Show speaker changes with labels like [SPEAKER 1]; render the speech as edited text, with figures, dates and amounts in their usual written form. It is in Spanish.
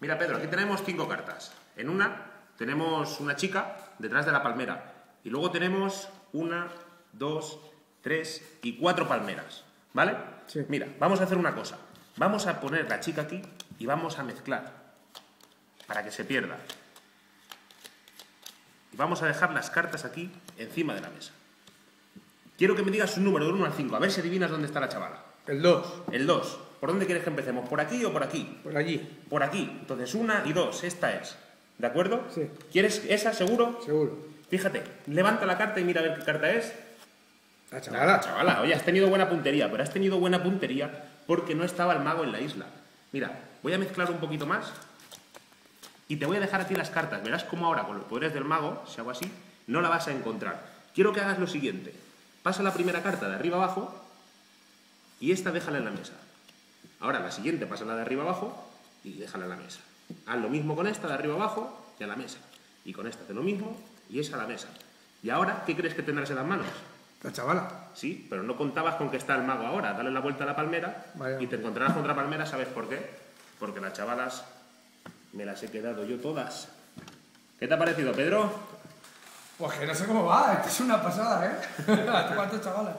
[SPEAKER 1] Mira, Pedro, aquí tenemos 5 cartas. En una tenemos una chica detrás de la palmera. Y luego tenemos 1, 2, 3 y 4 palmeras. ¿Vale?
[SPEAKER 2] Sí.
[SPEAKER 1] Mira, vamos a hacer una cosa. Vamos a poner la chica aquí y vamos a mezclar para que se pierda. Y vamos a dejar las cartas aquí encima de la mesa. Quiero que me digas un número del 1 al 5, a ver si adivinas dónde está la chavala.
[SPEAKER 2] El 2.
[SPEAKER 1] El 2. ¿Por dónde quieres que empecemos? ¿Por aquí o por aquí?
[SPEAKER 2] Por allí.
[SPEAKER 1] Por aquí. Entonces 1 y 2, esta es. ¿De acuerdo?
[SPEAKER 2] Sí.
[SPEAKER 1] ¿Quieres esa, seguro?
[SPEAKER 2] Seguro.
[SPEAKER 1] Fíjate, levanta la carta y mira a ver qué carta es.
[SPEAKER 2] La chavala.
[SPEAKER 1] Chavala, oye, has tenido buena puntería, pero has tenido buena puntería porque no estaba el mago en la isla. Mira, voy a mezclar un poquito más y te voy a dejar aquí las cartas. Verás cómo ahora, con los poderes del mago, si hago así, no la vas a encontrar. Quiero que hagas lo siguiente. Pasa la primera carta de arriba abajo y esta déjala en la mesa. Ahora la siguiente, pásala de arriba abajo y déjala en la mesa. Haz lo mismo con esta de arriba abajo y a la mesa. Y con esta haz lo mismo y esa a la mesa. Y ahora, ¿qué crees que tendrás en las manos?
[SPEAKER 2] La chavala.
[SPEAKER 1] Sí, pero no contabas con que está el mago ahora. Dale la vuelta a la palmera y te encontrarás con otra palmera. ¿Sabes por qué? Porque las chavalas me las he quedado yo todas. ¿Qué te ha parecido, Pedro?
[SPEAKER 2] Pues que no sé cómo va. Esto es una pasada, ¿eh? ¿Cuántas chavalas?